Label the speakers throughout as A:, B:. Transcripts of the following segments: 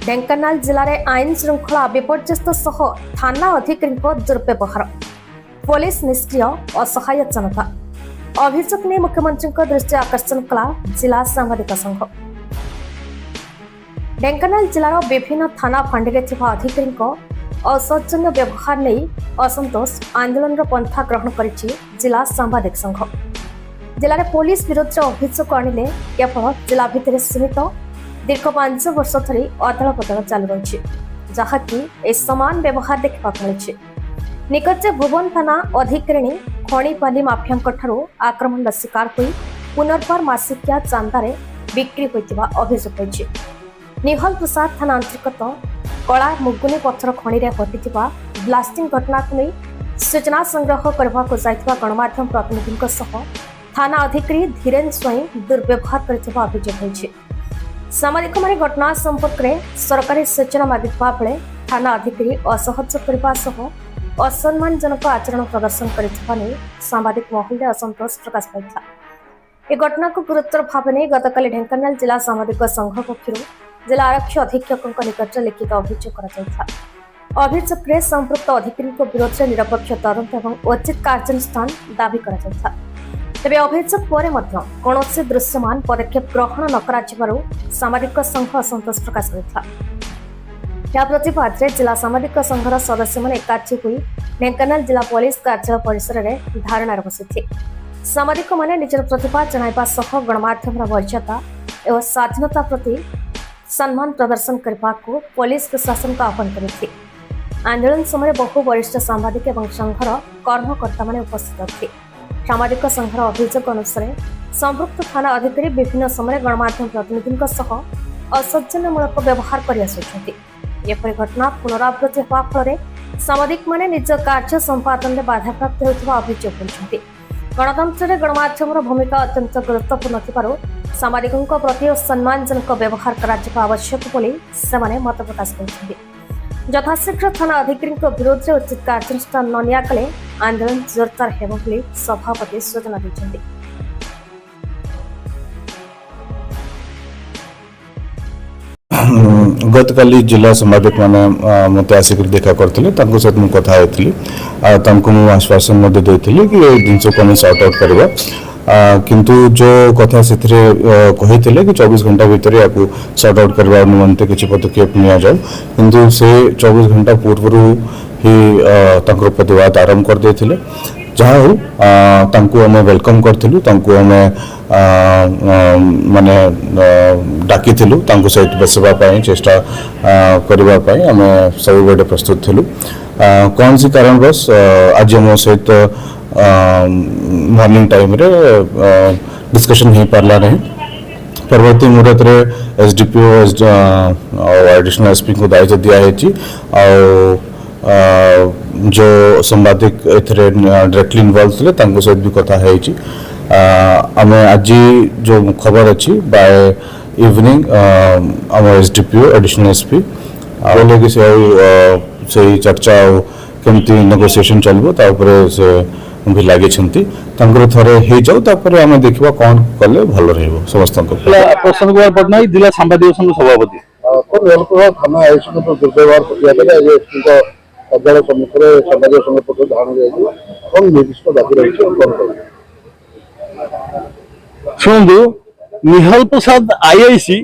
A: ढेंकानाल जिले में आईन श्रृंखला विपर्यस्त सह थाना अधिकारी दुर्व्यवहार पुलिस निष्क्रिय असहाय जनता अभियोग नहीं मुख्यमंत्री दृष्टि आकर्षण कला जिला सांबादिक संघ। ढेंकानाल जिलार विभिन्न थाना फांडी अधिकारी असौजन्य व्यवहार नहीं असंतोष आंदोलन पंथा ग्रहण करिछि जिला सांबादिक संघ। जिले में पुलिस विरुद्ध अभियोग आनिले केवल जिला भितर सीमित दीर्घ 5 वर्ष धरी अदल बदल चालू रही जहाँकि समान व्यवहार देखा मिली। निकटे भुवन थाना अधिकारी खणिपाली माफिया आक्रमण शिकार हो पुनर्बार मासिकिया चांदारे बिक्री होता अभियोग होती। निहल प्रसाद थाना अंतर्गत कला मुगुनी पत्थर खनि घटी ब्लास्टिंग घटना को नहीं सूचना संग्रह करने को गणमाध्यम प्रतिनिधि थाना अधिकारी धीरेन्द्र स्वाई दुर्व्यवहार करथिबा अभियोग होती। सामाजिक माने घटना संपर्क में सरकारी सूचना मागिता बेले थाना अधिकारी असहयोग करने असम्मानजनक आचरण प्रदर्शन कर सांबादिक महल में असंतोष प्रकाश पाई। यह घटना को गुरुतर भाव नहीं गतकाली ढेंकानाल जिला सांबादिक संघ पक्ष जिला आरक्षी अधीक्षक निकट लिखित अभियोग अभियोग में संपृक्त अधिकारी विरोध में निरपेक्ष तदंत और उचित कार्यानुष्ठान दाबी कर तेरे अभियोग पर कौन दृश्यमान पदक्षेप ग्रहण न सामाजिक संघ असंतोष प्रकाश कर प्रतिवाद में जिला सामाजिक संघर सदस्य मैंने एकाठी हुई ढेंकानाल जिला पुलिस कार्यालय परिसर में धारणार बसी सामाजिक मैंने निजर प्रतिवाद जनाइबा गणमाध्यम मर्यादा एवं स्वाधीनता प्रति सम्मान प्रदर्शन करने को पुलिस प्रशासन को आह्वान करते। आंदोलन समय बहु वरिष्ठ सांबादिक और संघर कर्मकर्ता मैंने उपस्थित थे। सामाजिक संघर अभियोग अनुसार संपृक्त थाना अधिकारी विभिन्न समय गणमाध्यम प्रतिनिधि असौजन्यमूलक व्यवहार कर घटना पुनरावृत्ति होगा फल सामाजिक माने निज कार्य संपादन में बाधाप्राप्त होता अभियोग होती। गणतंत्र में गणमाध्यम भूमिका अत्यंत गुरुत्वपूर्ण सामाजिकों प्रति सम्मानजनक व्यवहार कर आवश्यक मत प्रकाश कर यथाशीघ्र थाना अधिकारी विरोध में उचित कार्यानुष्ठान न नियाकले आंदोलन जोरदार हेब सभापति सूचना देते।
B: गतकाली जिला संवादक मैंने मत आसिक देखा करते सहित कथा होती आश्वासन देती कि जिनस को सॉर्ट आउट करवा किंतु जो कथा से कही कि 24 घंटा भितर या सॉर्ट आउट करने निमंते किसी पदक्षेप नि जाए किंतु से 24 घंटा पूर्व ही प्रतिवाद आरंभ कर देते जहाँ हो आम वेलकम करूँ आम माने डाकी सहित बसवाई चेष्टा करने आम सब बड़े प्रस्तुत थिलु। कौन सी कारणवश आज आम सहित मॉर्निंग टाइम रे डिस्कशन हो पार्ला नहीं। परवर्ती मुहूर्त रे एसडीपीओ एडिशनल एसपी को दायित्व दिया जो संवादिक डायरेक्टली इन्वॉल्व थे सहित भी कथा आम आज जो खबर अच्छी बाय इवनिंग आम एसडीपीओ एडिशनल एसपी बोले कि से चर्चा केमती नेगोशिएशन चलो से भी लगे थे हो जाऊ आम देखा कौन कले भल रहा समस्त
C: प्रसन्न कुमार पट्टनायक जिला सांबादिक संघ सभापति
D: थाना कार्यालय सम्मुख में सांबादिक संघ पक्ष धारणा कौन निर्दिष्ट दाबी रही
C: शुणु निहल प्रसाद आईआईसी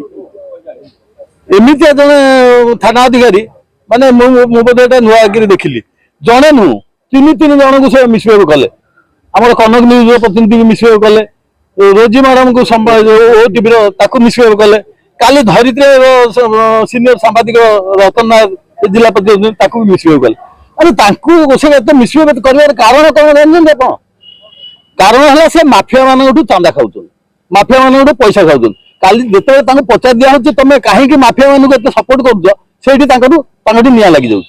C: एमती जन थाना अधिकारी माने बोधे नुआ आगे देखिली जड़े नु तीन जन को से मिसबिहेव कले आम कनक न्यूज प्रतिनिधि को मिसबिहेव कले रोजी मैडम को ओटीवी मिसबिहेव कले काली धरित्री सीनियर सांबादिक रतन नायक जिला प्रतिनिधि मिसबिहेव कले अरे मिसबिहेव कर कारण कौन जानते आप कारण है से माफिया मान चांदा खाऊ माफिया मान पैसा खाऊ काली जिते पचार दिया तुम कहीं माफिया मान सपोर्ट कर निया लगी जाऊँ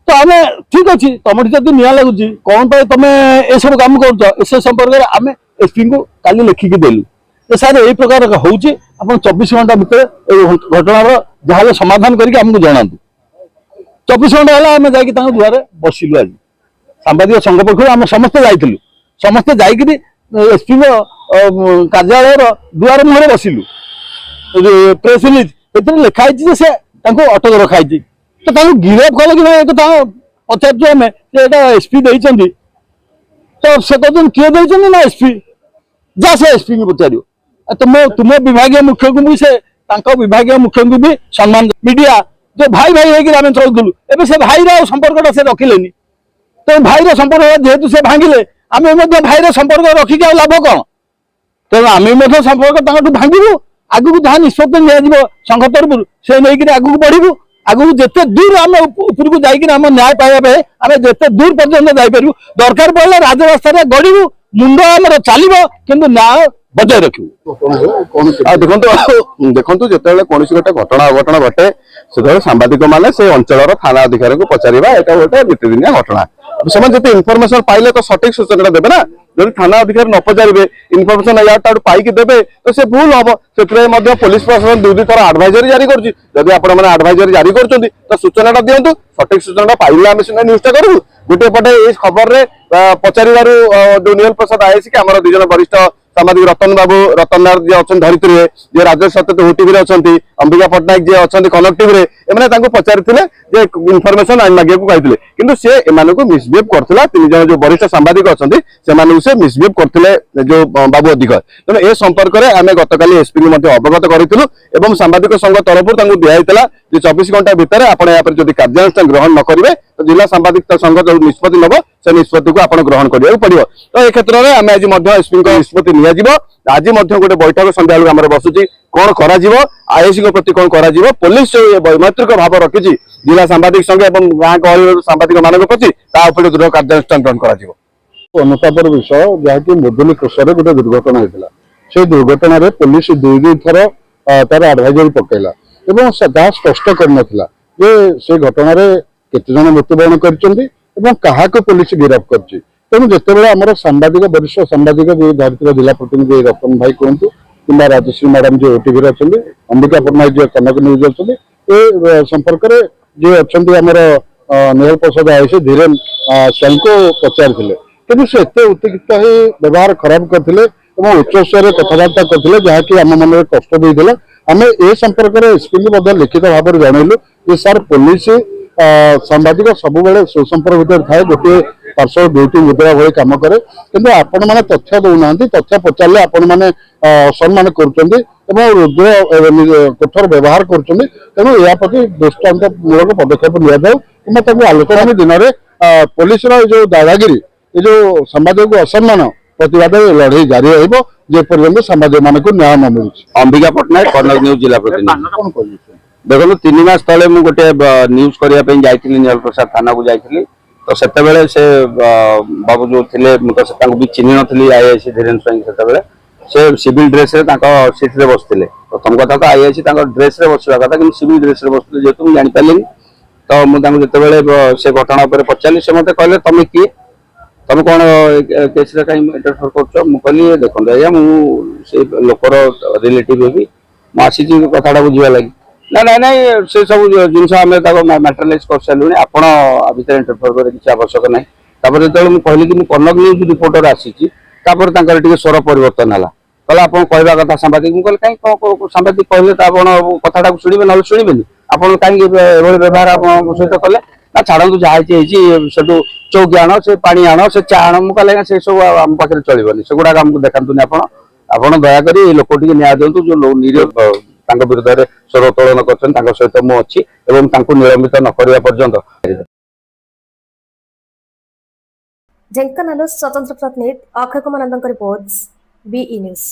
C: तो आम ठीक अच्छे तुम जब निया लगुच कौन तुम ये सब कम कर संपर्क में आम एसपी को काली लिखिकी देलु तो सर यही प्रकार हो 24 घंटा भितर घटनार जहाँ समाधान करके आमको जनातु 24 घंटा है आम जा दुआरे बसिलु आज सांबादिक संघ पक्ष आम समस्ते जाइलु समस्ते जाकि एसपी कार्यालय दुआर मुहर बसिलु प्रेस रिलीज लिखाई से ତାଙ୍କୁ ଅଟକ ରଖାଯାଇଛି। ତ ତାଙ୍କୁ ଗିରଫ କଲେ କି ନାହିଁ କଥା ପଚାରୁଛୁ ଆମେ ଯେ ଏଇଟା ଏସ୍ପି ଦେଇଛନ୍ତି, ତ ସେ କହୁଛନ୍ତି କିଏ ଦେଇଛନ୍ତି ନା ଏସ୍ପି, ଯା ସେ ଏସ୍ପି କୁ ପଚାରିବ। ତୁମ ବିଭାଗୀୟ ମୁଖ୍ୟକୁ ବି ସେ ତାଙ୍କ ବିଭାଗୀୟ ମୁଖ୍ୟଙ୍କୁ ବି ସମ୍ମାନ। ମିଡିଆ ଯୋଉ ଭାଇ ଭାଇ ହେଇକି ଆମେ ଚଳୁଥିଲୁ, ଏବେ ସେ ଭାଇର ଆଉ ସମ୍ପର୍କଟା ସେ ରଖିଲେନି। ତେଣୁ ଭାଇର ସମ୍ପର୍କ ଯେହେତୁ ସେ ଭାଙ୍ଗିଲେ, ଆମେ ମଧ୍ୟ ଭାଇର ସମ୍ପର୍କ ରଖିକି ଆଉ ଲାଭ କଣ? ତେଣୁ ଆମେ ମଧ୍ୟ ସମ୍ପର୍କ ତାଙ୍କଠୁ ଭାଙ୍ଗିବୁ। ଆଗକୁ ଯାହା ନିଷ୍ପତ୍ତି ନିଆଯିବ ସଂଘ ତରଫରୁ ସେ ନେଇକିରି ଆଗକୁ ବଢିବୁ। ଆଗକୁ ଯେତେ ଦୂର ଆମେ ଉପରକୁ ଯାଇକିରି ଆମ ନ୍ୟାୟ ପାଇବା ପାଇଁ ଆମେ ଯେତେ ଦୂର ପର୍ଯ୍ୟନ୍ତ ଯାଇପାରିବୁ, ଦରକାର ପଡ଼ିଲେ ରାଜରାସ୍ତାରେ ଗଡ଼ିବୁ, ମୁଣ୍ଡ ଆମର ଚାଲିବ, କିନ୍ତୁ ନ୍ୟାୟ ବଜାୟ ରଖିବୁ।
E: ଦେଖନ୍ତୁ ଯେତେବେଳେ କୌଣସି ଗୋଟେ ଘଟଣା ଅଘଟଣା ଘଟେ, ସେତେବେଳେ ସାମ୍ବାଦିକ ମାନେ ସେ ଅଞ୍ଚଳର ଥାନା ଅଧିକାରୀଙ୍କୁ ପଚାରିବା ଏଇଟା ଗୋଟେ ନିତିଦିନିଆ ଘଟଣା। ସେମାନେ ଯେତେ ଇନଫର୍ମେସନ ପାଇଲେ ତ ସଠିକ ସୂଚନା ଦେବେ ନା। ଯଦି ଥାନା ଅଧିକାରୀ ନ ପଚାରିବେ, ଇନଫର୍ମେସନ ୟାଠୁ ପାଇକି ଦେବେ, ତ ସେ ଭୁଲ ହବ। ସେଥିପାଇଁ ମଧ୍ୟ ପୋଲିସ ପ୍ରଶାସନ 2 ଥର ଆଡଭାଇଜରୀ ଜାରି କରୁଛି। ଯଦି ଆପଣମାନେ ଆଡଭାଇଜରୀ ଜାରି କରୁଛନ୍ତି ତ ସୂଚନାଟା ଦିଅନ୍ତୁ। ସଠିକ ସୂଚନାଟା ପାଇଲେ ଆମେ ସିନା ନ୍ୟୁଜଟା କରିବୁ। ଗୋଟିଏ ପଟେ ଏଇ ଖବରରେ ପଚାରିବାରୁ ଯୋଉ ନିହଲ ପ୍ରସାଦ ଆଇଏସି କି ଆମର 2 ଜଣ ବରିଷ୍ଠ ସାମ୍ବାଦିକ ରତନ ବାବୁ, ରତନ ନାଥ ଯିଏ ଅଛନ୍ତି ଧରିତ୍ରୀରେ, ଯିଏ ରାଜେଶ ସତ୍ୟତ ଓଟିଭିରେ ଅଛନ୍ତି, ଅମ୍ବିକା ପଟ୍ଟନାୟକ ଯିଏ ଅଛନ୍ତି କନକ ଟିଭିରେ, ଏମାନେ ତାଙ୍କୁ ପଚାରିଥିଲେ ଯେ ଇନଫର୍ମେସନ ମାଗିବାକୁ କହିଥିଲେ, କିନ୍ତୁ ସେ ଏମାନଙ୍କୁ ମିସବିହେଭ କରିଥିଲା। 3 ଜଣ ଯୋଉ ବରିଷ୍ଠ ସାମ୍ବାଦିକ ଅଛନ୍ତି ସେମାନଙ୍କୁ ସେ ମିସବିହେଭ କରିଥିଲେ ଯୋଉ ବାବୁ ଅଧିକାରୀ। ତେଣୁ ଏ ସମ୍ପର୍କରେ ଆମେ ଗତକାଲି ଏସ୍ପି କୁ ମଧ୍ୟ ଅବଗତ କରିଥିଲୁ ଏବଂ ସାମ୍ବାଦିକ ସଂଘ ତରଫରୁ ତାଙ୍କୁ ଦିଆଯାଇଥିଲା ଯେ 24 ଘଣ୍ଟା ଭିତରେ ଆପଣ ଏହାପରେ ଯଦି କାର୍ଯ୍ୟାନୁଷ୍ଠାନ ଗ୍ରହଣ ନ କରିବେ ତ ଜିଲ୍ଲା ସାମ୍ବାଦିକ ସଂଘ ଯୋଉ ନିଷ୍ପତ୍ତି ନେବ ସେ ନିଷ୍ପତ୍ତିକୁ ଆପଣ ଗ୍ରହଣ କରିବାକୁ ପଡିବ। ତ ଏ କ୍ଷେତ୍ରରେ ଆମେ ଆଜି ମଧ୍ୟ ଏସ୍ପିଙ୍କ ନିଷ୍ପତ୍ତି ନିଆଯିବ। ଆଜି ମଧ୍ୟ ଗୋଟେ ବୈଠକ ସନ୍ଧ୍ୟାବେଳକୁ ଆମର ବସୁଛି, କଣ କରାଯିବ, ଆଇଏସିଙ୍କ ପ୍ରତି କଣ କରାଯିବ, ପୋଲିସ ଯୋଉ ବୈମାତ୍ରିକ ଭାବ ରଖିଛି ଜିଲ୍ଲା ସାମ୍ବାଦିକ ସଂଘ ଏବଂ ଗାଁ ଗହଳିର ସାମ୍ବାଦିକ ମାନଙ୍କ ପ୍ରତି, ତା ଉପରେ ଦୃଢ କାର୍ଯ୍ୟାନୁଷ୍ଠାନ ଗ୍ରହଣ କରାଯିବ।
D: ଅନୁତାପର ବିଷୟ ଯାହାକି ମୁଦୁଲି କ୍ରସରେ ଗୋଟେ ଦୁର୍ଘଟଣା ହେଇଥିଲା। ସେ ଦୁର୍ଘଟଣାରେ ପୋଲିସ 2 ଥର ତାର ଆଡଭାଇଜରୀ ପକେଇଲା ଏବଂ ତାହା ସ୍ପଷ୍ଟ କରିନଥିଲା ଯେ ସେ ଘଟଣାରେ କେତେ ଜଣ ମୃତ୍ୟୁବରଣ କରିଛନ୍ତି ଏବଂ କାହାକୁ ପୋଲିସ ଗିରଫ କରିଛି। ତେଣୁ ଯେତେବେଳେ ଆମର ସାମ୍ବାଦିକ ବରିଷ୍ଠ ସାମ୍ବାଦିକ ଯିଏ ଧରିଥିବା ଜିଲ୍ଲା ପ୍ରତିନିଧି ରତନ ଭାଇ କୁହନ୍ତୁ କିମ୍ବା ରାଜଶ୍ରୀ ମ୍ୟାଡାମ ଯିଏ ଓଟିଭିରେ ଅଛନ୍ତି, ଅମ୍ବିକା ପଟ୍ଟନାୟକ ଯିଏ କନକ ନ୍ୟୁଜ ଅଛନ୍ତି, ଏ ସମ୍ପର୍କରେ ଯିଏ ଅଛନ୍ତି ଆମର ନିହଲ ପ୍ରସାଦ ଆଇଏସି ଧୀରେନ ସ୍ୱାଇଁଙ୍କୁ ପଚାରିଥିଲେ, କିନ୍ତୁ ସେ ଏତେ ଉତ୍ତେଜିତ ହୋଇ ବ୍ୟବହାର ଖରାପ କରିଥିଲେ ଏବଂ ଉଚ୍ଚସ୍ୱରରେ କଥାବାର୍ତ୍ତା କରିଥିଲେ ଯାହାକି ଆମ ମନରେ କଷ୍ଟ ଦେଇଥିଲା। ଆମେ ଏ ସମ୍ପର୍କରେ ଏସ୍ପିଙ୍କୁ ମଧ୍ୟ ଲିଖିତ ଭାବରେ ଜଣେଇଲୁ ଯେ ସାର୍ ପୋଲିସ ସାମ୍ବାଦିକ ସବୁବେଳେ ସୁସମ୍ପର୍କ ଭିତରେ ଥାଏ, ଗୋଟିଏ ପାର୍ଶ୍ୱ 2ଟି ମୁଦ୍ରା ଭଳି କାମ କରେ, କିନ୍ତୁ ଆପଣମାନେ ତଥ୍ୟ ଦେଉନାହାନ୍ତି। ତଥ୍ୟ ପଚାରିଲେ ଆପଣମାନେ ଅସମ୍ମାନ କରୁଛନ୍ତି ଏବଂ ରୁଦ୍ର କଠୋର ବ୍ୟବହାର କରୁଛନ୍ତି। ତେଣୁ ଏହା ପ୍ରତି ଦୃଷ୍ଟାନ୍ତମୂଳକ ପଦକ୍ଷେପ ନିଆଯାଉ କିମ୍ବା ତାଙ୍କୁ ଆଲୋଚନା ଦିନରେ ପୋଲିସର ଏ ଯୋଉ ଦାଦାଗିରି, ଏ ଯୋଉ ସାମ୍ବାଦିକକୁ ଅସମ୍ମାନ ପ୍ରତିବାଦରେ ଲଢେଇ ଜାରି ରହିବ ଯେପର୍ଯ୍ୟନ୍ତ ସାମ୍ବାଦିକ ମାନଙ୍କୁ ନ୍ୟାୟ ନ ମିଳୁଛି।
E: ଅମ୍ବିକା ପଟ୍ଟନାୟକ କନକ ନ୍ୟୁଜ ଜିଲ୍ଲା ପ୍ରତିନିଧି।
D: କଣ କହିବି
E: ଦେଖନ୍ତୁ 3 ମାସ ତଳେ ମୁଁ ଗୋଟେ ନ୍ୟୁଜ କରିବା ପାଇଁ ଯାଇଥିଲି, ନିହଲ ପ୍ରସାଦ ଥାନାକୁ ଯାଇଥିଲି। ତ ସେତେବେଳେ ସେ ବାବୁ ଯୋଉ ଥିଲେ, ମୁଁ ତ ତାଙ୍କୁ ବି ଚିହ୍ନି ନଥିଲି, ଆଇଆଇସି ଧୀରେନ ସ୍ୱାଇଁ ସେତେବେଳେ ସେ ସିଭିଲ ଡ୍ରେସରେ ତାଙ୍କ ସିଟରେ ବସିଥିଲେ। ପ୍ରଥମ କଥା ତ ଆଇଆଇସି ତାଙ୍କ ଡ୍ରେସରେ ବସିବା କଥା, କିନ୍ତୁ ସିଭିଲ ଡ୍ରେସରେ ବସିଥିଲେ ଯେହେତୁ ମୁଁ ଜାଣିପାରିଲିନି। ତ ମୁଁ ତାଙ୍କୁ ଯେତେବେଳେ ସେ ଘଟଣା ଉପରେ ପଚାରିଲି, ସେ ମତେ କହିଲେ ତମେ କିଏ, ତମେ କଣ କେସରେ କାହିଁ ଇଣ୍ଟରଫିୟର କରୁଛ? ମୁଁ କହିଲି ଦେଖନ୍ତୁ ଆଜ୍ଞା, ମୁଁ ସେ ଲୋକର ରିଲେଟିଭ ହେବି, ମୁଁ ଆସିଛି କଥାଟା ବୁଝିବା ଲାଗି। ନାଇଁ ସେ ସବୁ ଜିନିଷ ଆମେ ତାକୁ ମ୍ୟାଟରାଲାଇଜ କରିସାରିଲୁଣି, ଆପଣ ଆ ଭିତରେ ଇଣ୍ଟରଫିୟର କରିବା କିଛି ଆବଶ୍ୟକ ନାହିଁ। ତାପରେ ଯେତେବେଳେ ମୁଁ କହିଲି କି ମୁଁ କନକ ନ୍ୟୁଜ ରିପୋର୍ଟର ଆସିଛି, ତାପରେ ତାଙ୍କର ଟିକେ ସ୍ୱର ପରିବର୍ତ୍ତନ ହେଲା। କହିଲେ ଆପଣ କହିବା କଥା ସାମ୍ବାଦିକ। ମୁଁ କହିଲି କାହିଁ କଣ ସାମ୍ବାଦିକ କହିଲେ ତ ଆପଣ କଥାଟାକୁ ଶୁଣିବେ, ନହେଲେ ଶୁଣିବେନି। ଆପଣ କାହିଁକି ଏଭଳି ବ୍ୟବହାର ଆପଣଙ୍କ ସହିତ କଲେ? ନା ଛାଡ଼ନ୍ତୁ, ଯାହା ହେଇଛି ସେଠୁ ଚୌକି ଆଣ, ସେ ପାଣି ଆଣ, ସେ ଚା ଆଣ। ମୁଁ କହିଲି ସେ ସବୁ ଆମ ପାଖରେ ଚଳିବନି, ସେଗୁଡାକ ଆମକୁ ଦେଖାନ୍ତୁନି। ଆପଣ ଦୟାକରି ଏଇ ଲୋକ ଟିକେ ନ୍ୟାୟ ଦିଅନ୍ତୁ, ଯୋଉ ନିରୀହ ତାଙ୍କ ବିରୁଦ୍ଧରେ ସ୍ୱର ଉତ୍ତୋଳନ କରୁଛନ୍ତି, ତାଙ୍କ ସହିତ ମୁଁ ଅଛି ଏବଂ ତାଙ୍କୁ ନିଲମ୍ବିତ ନ କରିବା ପର୍ଯ୍ୟନ୍ତ।
A: ଢେଙ୍କାନାଳ ସ୍ୱତନ୍ତ୍ର ପ୍ରତିନିଧି ଅକ୍ଷୟ କୁମାର ନନ୍ଦଙ୍କ ରିପୋର୍ଟ, BE ନ୍ୟୁଜ୍।